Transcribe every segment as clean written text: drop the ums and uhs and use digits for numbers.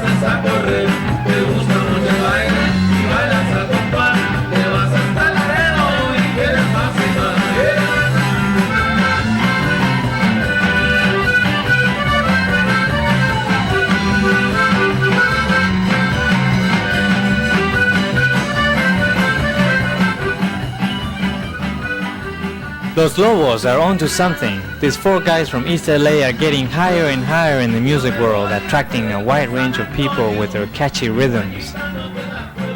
haces a correr, te gusta mucho el baile y bailas a compás, te vas hasta el areno y quieres más y más. Los Lobos are onto something. These four guys from East LA are getting higher and higher in the music world, attracting a wide range of people with their catchy rhythms.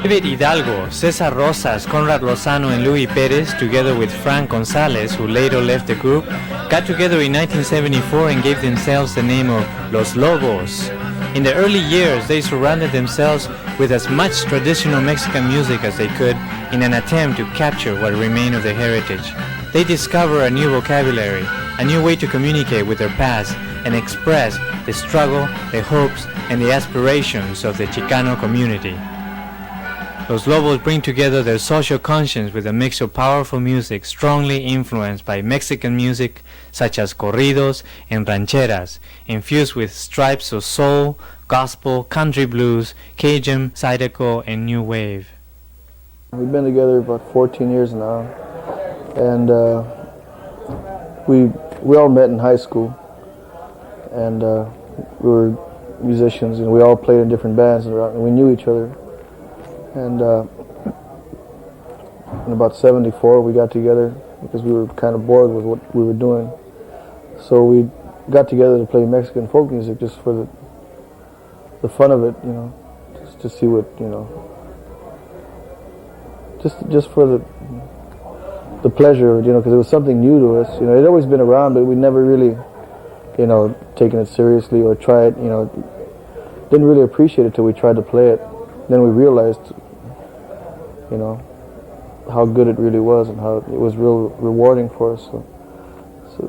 David Hidalgo, Cesar Rosas, Conrad Lozano and Luis Perez, together with Frank Gonzalez, who later left the group, got together in 1974 and gave themselves the name of Los Lobos. In the early years, they surrounded themselves with as much traditional Mexican music as they could in an attempt to capture what remained of their heritage. They discover a new vocabulary, a new way to communicate with their past and express the struggle, the hopes, and the aspirations of the Chicano community. Los Lobos bring together their social conscience with a mix of powerful music strongly influenced by Mexican music such as corridos and rancheras, infused with stripes of soul, gospel, country blues, Cajun, Zydeco, and new wave. We've been together about 14 years now, and we all met in high school, and we were musicians, and we all played in different bands, and we knew each other. And in about 74, we got together because we were kind of bored with what we were doing. So we got together to play Mexican folk music just for the fun of it, you know, just to see what, you know, just for the pleasure of it, you know, because it was something new to us. You know, it had always been around, but we never really, you know, taken it seriously or tried, you know, didn't really appreciate it till we tried to play it. Then we realized, you know, how good it really was and how it was real rewarding for us. So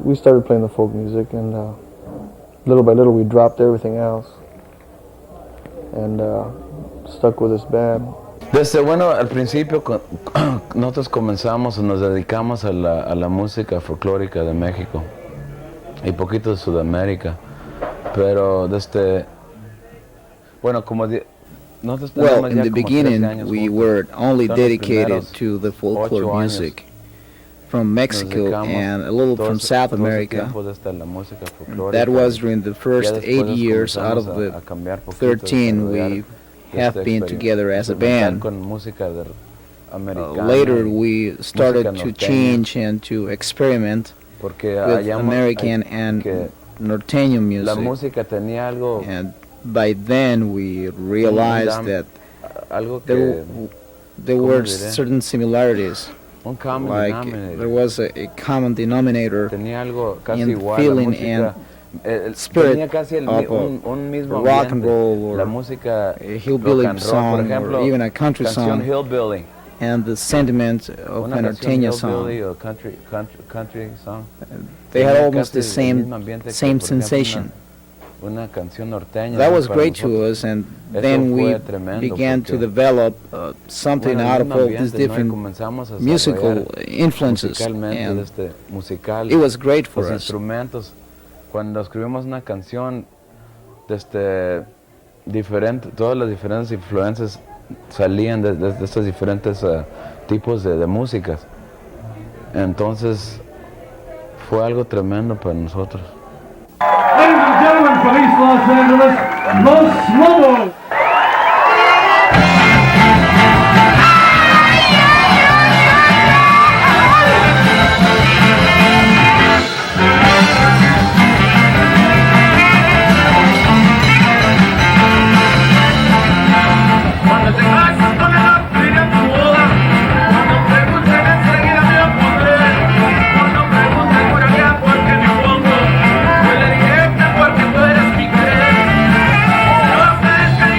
we started playing the folk music, and little by little we dropped everything else and stuck with this band. Bueno, al principio nosotros comenzamos, nos dedicamos a la música folclórica de México y poquito de Sudamérica, pero bueno, como well, in the beginning, we were only dedicated to the folklore music from Mexico and a little from South America. That was during the first 8 years out of the 13 we have been together as a band. Later, we started to change and to experiment with American and norteño music. And by then we realized that there were certain similarities, like there was a common denominator in the feeling and spirit of rock and roll or a hillbilly song or even a country song, and the sentiment of a norteño song. They had almost the same sensation. That was great to us, and then we began to develop something out of all these different musical influences, and it was great for us. Cuando escribimos una canción, diferente, todas las diferentes influencias salían de estos diferentes tipos de músicas. Entonces fue algo tremendo para nosotros. Ladies and gentlemen, from East Los Angeles, Los Lobos. Porque tú eres mi querer. No sabes que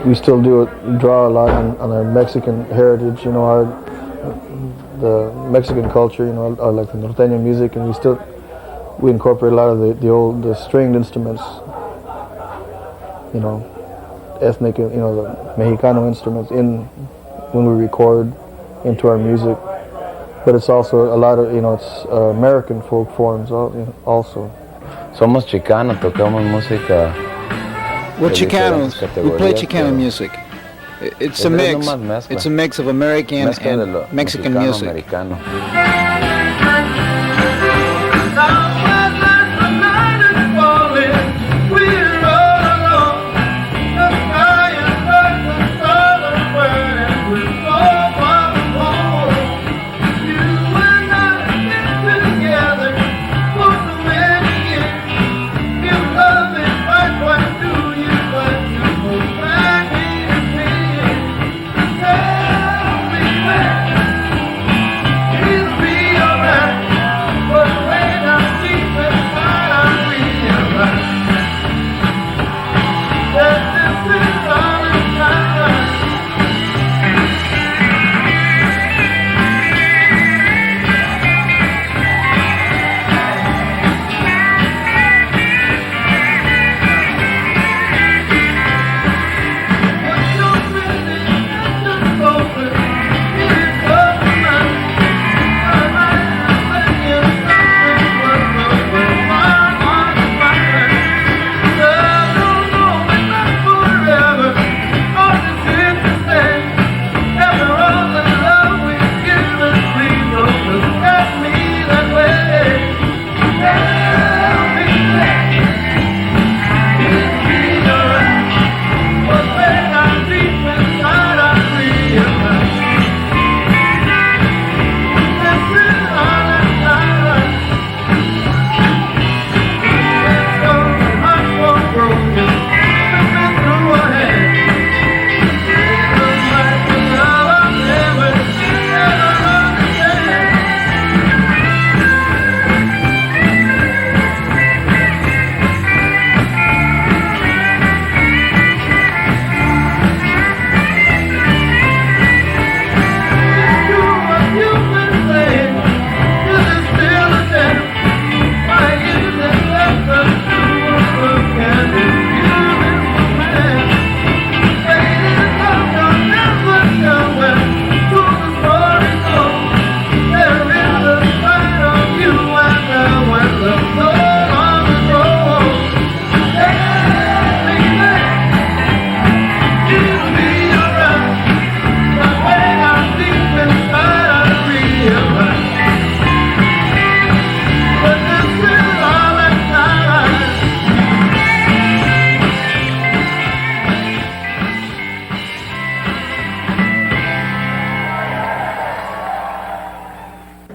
we still draw a lot on our Mexican heritage, you know, the Mexican culture, you know, or like the norteño music, and we incorporate a lot of the stringed instruments, you know, ethnic, you know, the Mexicano instruments when we record into our music. But it's also a lot of, you know, it's American folk forms also. Somos Chicano, tocamos música. We're Chicanos. We play Chicano music. It's a mix. It's a mix of American and Mexican music. Americano.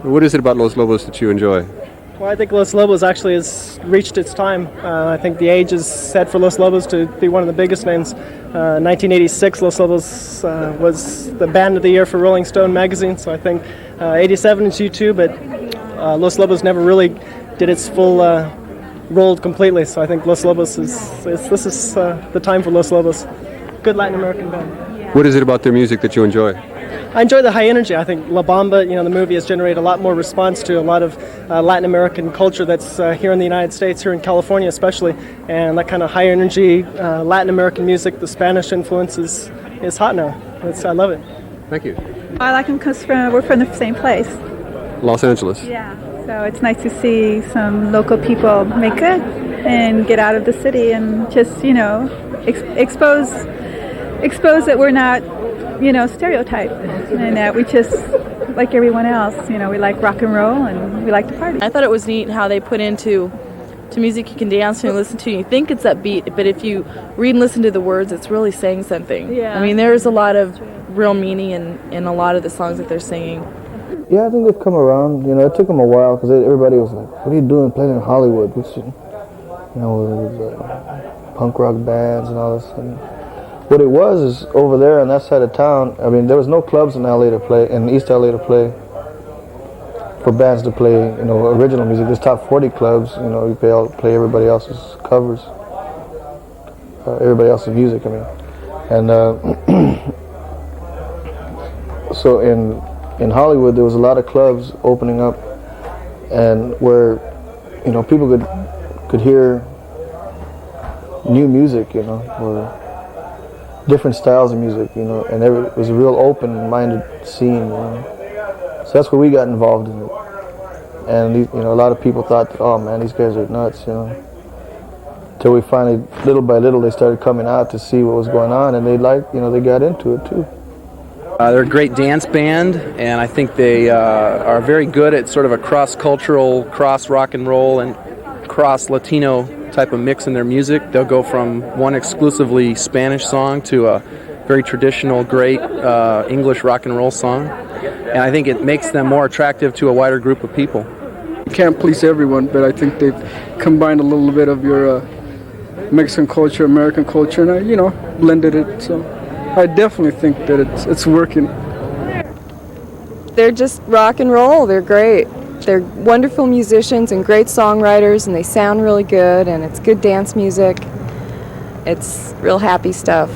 What is it about Los Lobos that you enjoy? Well, I think Los Lobos actually has reached its time. I think the age is set for Los Lobos to be one of the biggest bands. 1986, Los Lobos was the band of the year for Rolling Stone magazine, so I think 87 is U2, but Los Lobos never really did its full role completely, so I think Los Lobos this is the time for Los Lobos. Good Latin American band. What is it about their music that you enjoy? I enjoy the high energy. I think La Bamba, you know, the movie has generated a lot more response to a lot of Latin American culture that's here in the United States, here in California especially, and that kind of high energy Latin American music, the Spanish influence is hot now. I love it. Thank you. I like them because we're from the same place. Los Angeles. Yeah, so it's nice to see some local people make good and get out of the city and just, you know, expose that we're not, you know, stereotype, and that we just, like everyone else, you know, we like rock and roll and we like to party. I thought it was neat how they put into music you can dance to and listen to. You think it's upbeat, but if you read and listen to the words, it's really saying something. Yeah. I mean, there's a lot of real meaning in a lot of the songs that they're singing. Yeah, I think they've come around. You know, it took them a while because everybody was like, "What are you doing playing in Hollywood?" Which, you know, it was punk rock bands and all this. And what it was is over there on that side of town, I mean, there was no clubs in LA to play, in East LA to play, for bands to play, you know, original music. There's top 40 clubs, you know, you play everybody else's covers, everybody else's music, I mean. And so in Hollywood, there was a lot of clubs opening up, and where, you know, people could hear new music, you know, or different styles of music, you know, and it was a real open-minded scene, you know. So that's where we got involved in it. And you know, a lot of people thought, oh man, these guys are nuts, you know. Till we finally, little by little, they started coming out to see what was going on, and they got into it too. They're a great dance band, and I think they are very good at sort of a cross-cultural, cross-rock and roll and cross-Latino type of mix in their music. They'll go from one exclusively Spanish song to a very traditional, great English rock and roll song. And I think it makes them more attractive to a wider group of people. You can't please everyone, but I think they've combined a little bit of your Mexican culture, American culture, and you know, blended it. So I definitely think that it's working. They're just rock and roll. They're great. They're wonderful musicians and great songwriters, and they sound really good, and it's good dance music. It's real happy stuff.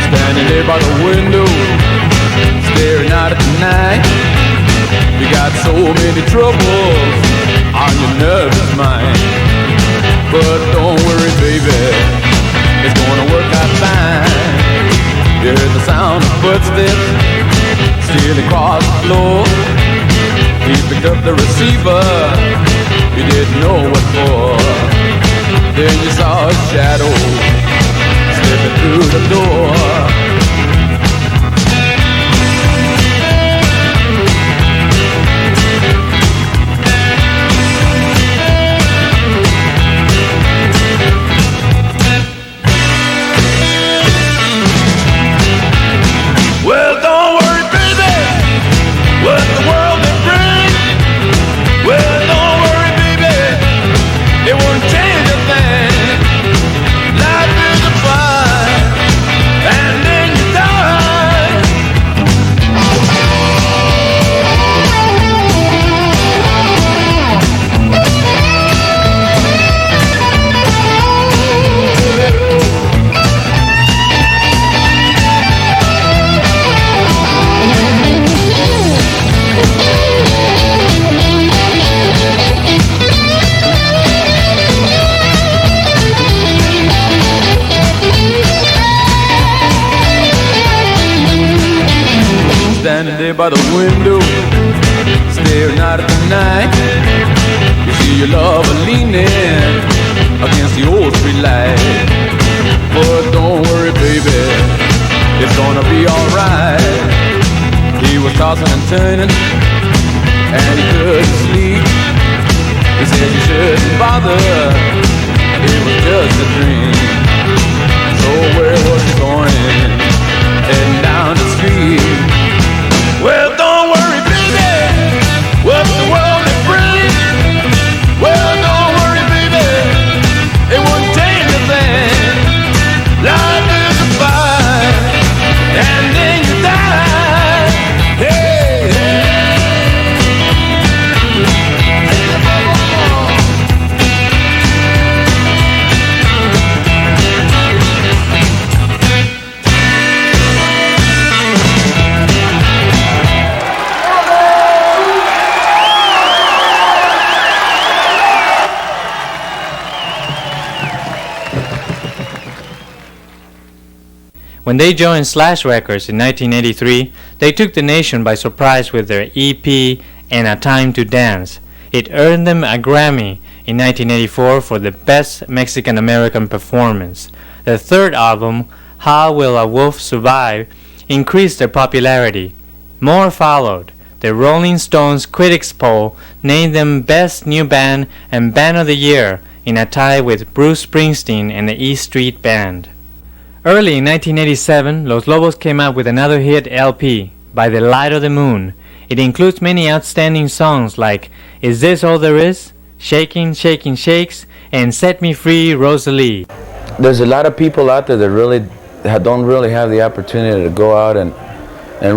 Standing there by the window, staring out at the night. You got so many troubles on your nervous mind. But don't worry, baby, it's gonna work out fine. You heard the sound of footsteps stealing across the floor. He picked up the receiver, you didn't know what for. Then you saw a shadow slipping through the door. Well, don't worry, baby, what the world may bring. Well, don't worry, baby, it won't change a thing. Life is a fight, and then you die. Standing there by the window, staring out at the night. You see your lover leaning against the old street light. But don't worry, baby, it's gonna be alright. He was tossing and turning, and he couldn't sleep. He said you shouldn't bother, it was just a dream. So where was he going? Heading down the street. Well, don't worry, baby, what the world may bring. Well, don't worry, baby, it won't change a thing. Life is a fight, and then you die. Hey, hey. When they joined Slash Records in 1983, they took the nation by surprise with their EP and A Time to Dance. It earned them a Grammy in 1984 for the Best Mexican-American Performance. Their third album, How Will a Wolf Survive, increased their popularity. More followed. The Rolling Stones Critics Poll named them Best New Band and Band of the Year in a tie with Bruce Springsteen and the E Street Band. Early in 1987, Los Lobos came out with another hit LP, By the Light of the Moon. It includes many outstanding songs like Is This All There Is?, Shaking, Shaking Shakes, and Set Me Free, Rosalie. there's a lot of people out there that really don't really have the opportunity to go out and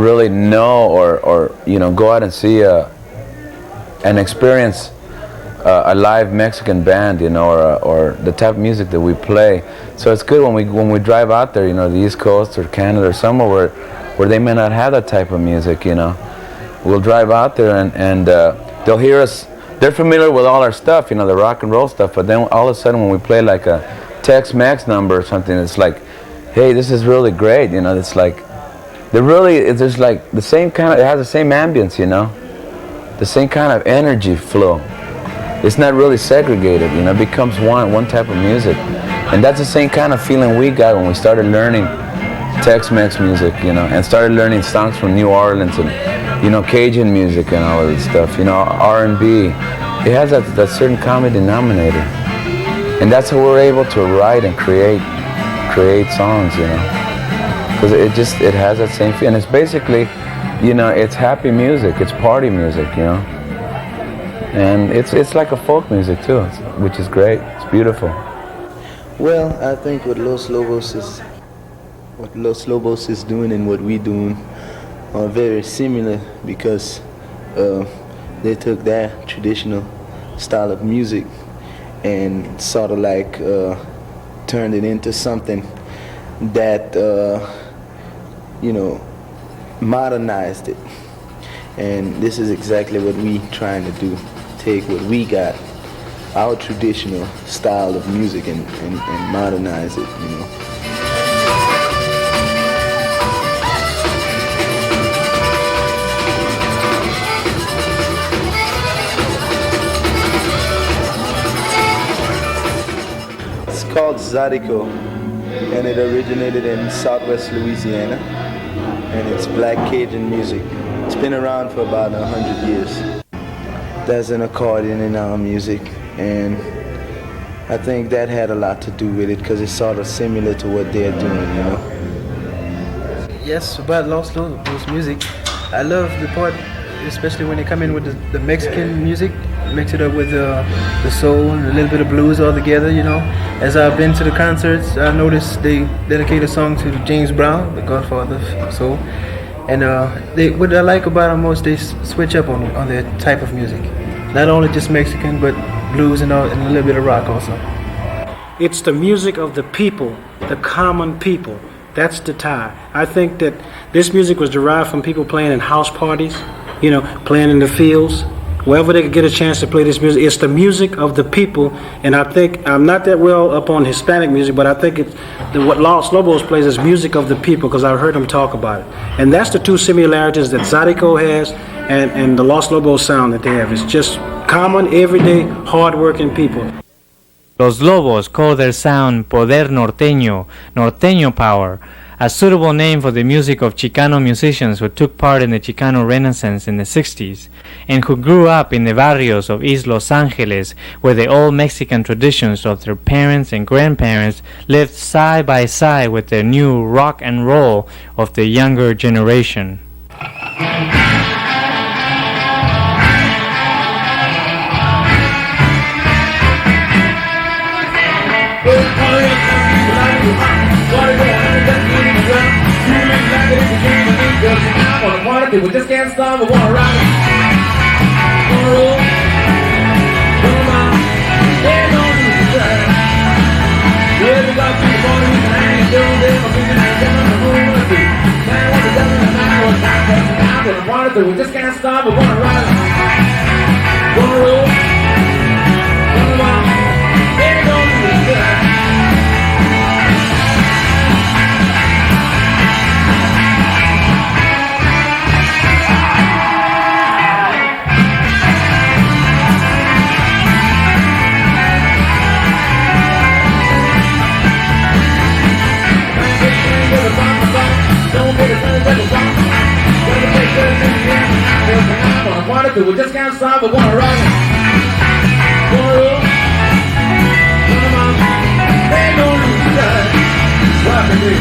really know or go out and see and experience a live Mexican band, or the type of music that we play. So it's good when we drive out there, the East Coast or Canada or somewhere where they may not have that type of music. We'll drive out there and they'll hear us. They're familiar with all our stuff, the rock and roll stuff. But then all of a sudden, when we play like a Tex-Mex number or something, it's like, hey, this is really great. It's like there's like the same kind of, it has the same ambience, the same kind of energy flow. It's not really segregated, it becomes one type of music. And that's the same kind of feeling we got when we started learning Tex-Mex music, and started learning songs from New Orleans and, Cajun music and all of this stuff, R&B. It has that certain common denominator. And that's how we're able to write and create songs, because it has that same feel. And it's basically, it's happy music, it's party music, And it's like a folk music too, which is great. It's beautiful. Well, I think what Los Lobos is doing and what we doing are very similar, because they took that traditional style of music and sort of like turned it into something that modernized it. And this is exactly what we trying to do. Take what we got, our traditional style of music, and modernize it, It's called Zydeco, and it originated in southwest Louisiana, and it's black Cajun music. It's been around for about 100 years. There's an accordion in our music, and I think that had a lot to do with it, because it's sort of similar to what they're doing, Yes, about Los Lobos music. I love the part, especially when they come in with the Mexican music, mix it up with the soul and a little bit of blues all together, As I've been to the concerts, I noticed they dedicate a song to James Brown, the godfather of soul. And what I like about them most, they switch up on their type of music. Not only just Mexican, but blues and a little bit of rock also. It's the music of the people, the common people. That's the tie. I think that this music was derived from people playing in house parties, playing in the fields, wherever they could get a chance to play this music. It's the music of the people, and I think I'm not that well up on Hispanic music, but I think what Los Lobos plays is music of the people, because I've heard them talk about it. And that's the two similarities that Zydeco has and the Los Lobos sound that they have. It's just common, everyday, hard-working people. Los Lobos call their sound Poder Norteño, Norteño Power, a suitable name for the music of Chicano musicians who took part in the Chicano Renaissance in the 60s, and who grew up in the barrios of East Los Angeles, where the old Mexican traditions of their parents and grandparents lived side by side with the new rock and roll of the younger generation. We just can't stop, we wanna rock it. Wanna roll, come on, ain't no need to try. Yeah, we got people going in the night, doing this, but we can have them on the moon, wanna do. Man, what the devil and I was not touching down, but I wanna do. We just can't stop, we wanna rock it. Wanna roll, come on, ain't no need to try. We just can't stop, we wanna rock it. Wanna roll, come on, ain't no need to die. Rock it, baby.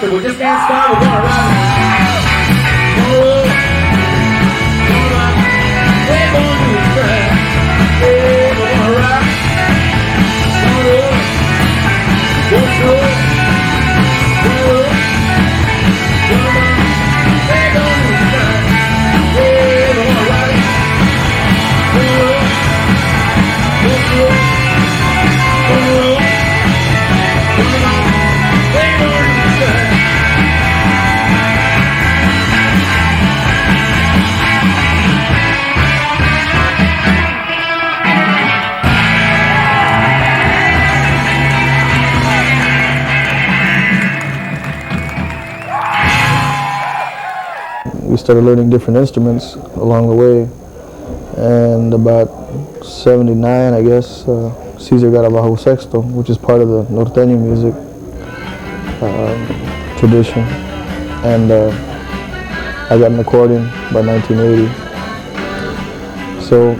so we'll just dance by, we're gonna rock. Oh, we're gonna do it right. Yeah, we're gonna rock. Oh, go slow. Oh, come on, we're gonna do it right. Yeah, we're gonna rock. Oh, go slow. Oh, come on, we're gonna do it right. We started learning different instruments along the way, and about 79, I guess, Caesar got a bajo sexto, which is part of the norteño music tradition, and I got an accordion by 1980. So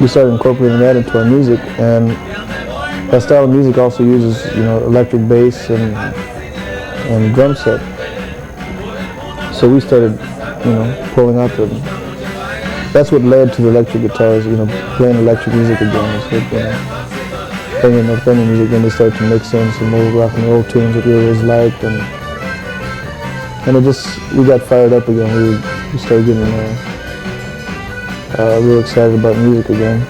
we started incorporating that into our music, and that style of music also uses, electric bass and drum set. So we started, pulling out that's what led to the electric guitars, playing electric music again. So, playing norteño music, then they started to mix in some old rock and roll tunes that we always liked, and we got fired up again. We started getting real excited about music again.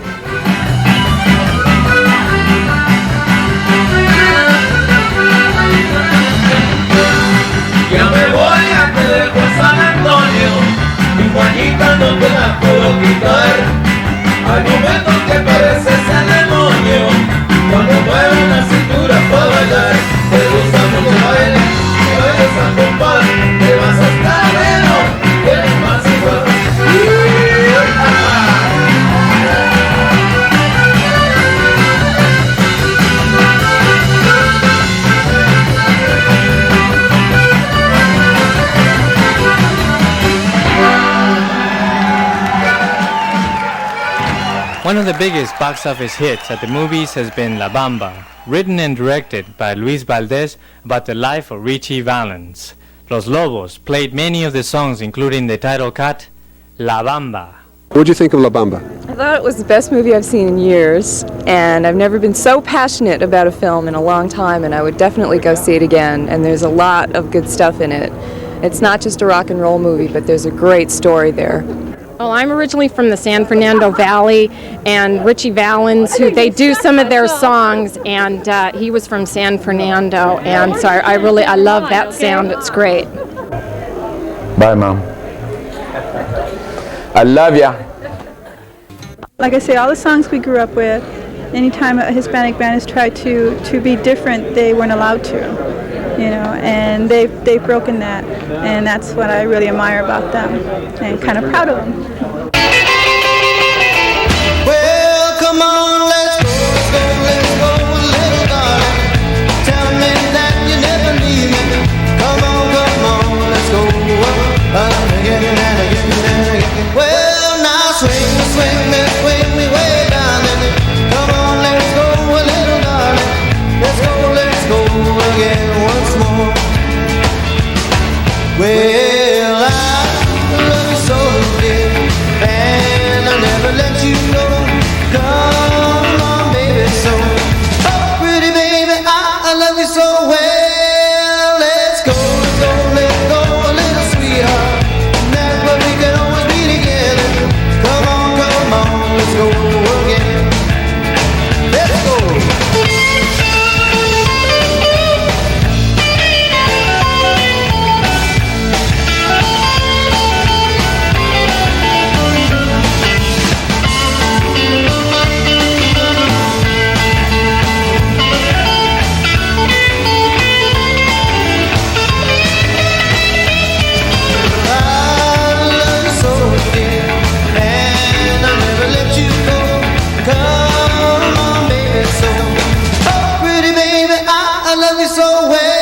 Ya me voy a te dejo a San Antonio, mi Juanita no te la puedo quitar. Hay momentos que pareces el demonio, cuando mueve una cintura para bailar. Te gusta mucho el baile, si bailes a compás, te vas a estar bueno, tienes más igual. One of the biggest box office hits at the movies has been La Bamba, written and directed by Luis Valdés about the life of Richie Valens. Los Lobos played many of the songs, including the title cut, La Bamba. What did you think of La Bamba? I thought it was the best movie I've seen in years, and I've never been so passionate about a film in a long time, and I would definitely go see it again, and there's a lot of good stuff in it. It's not just a rock and roll movie, but there's a great story there. Well, I'm originally from the San Fernando Valley, and Richie Valens, who they do some of their songs, and he was from San Fernando, and so I love that sound. It's great. Bye, Mom. I love ya. Like I say, all the songs we grew up with, anytime a Hispanic band has tried to be different, they weren't allowed to, and they've broken that, and that's what I really admire about them, and kind of proud of them. Well, come on, let's go, little darling. Tell me that you never leave me. Come on, let's go again and again and again. Well, now swing me way down in it. Come on, let's go, little darling. Let's go again once more. Well, I love you so dear, and I never let you go. Come on, baby, so oh, pretty baby, I love you so well. Let's go, a little sweetheart. That's what we can always be together. Come on, let's go again. Let's go. So well.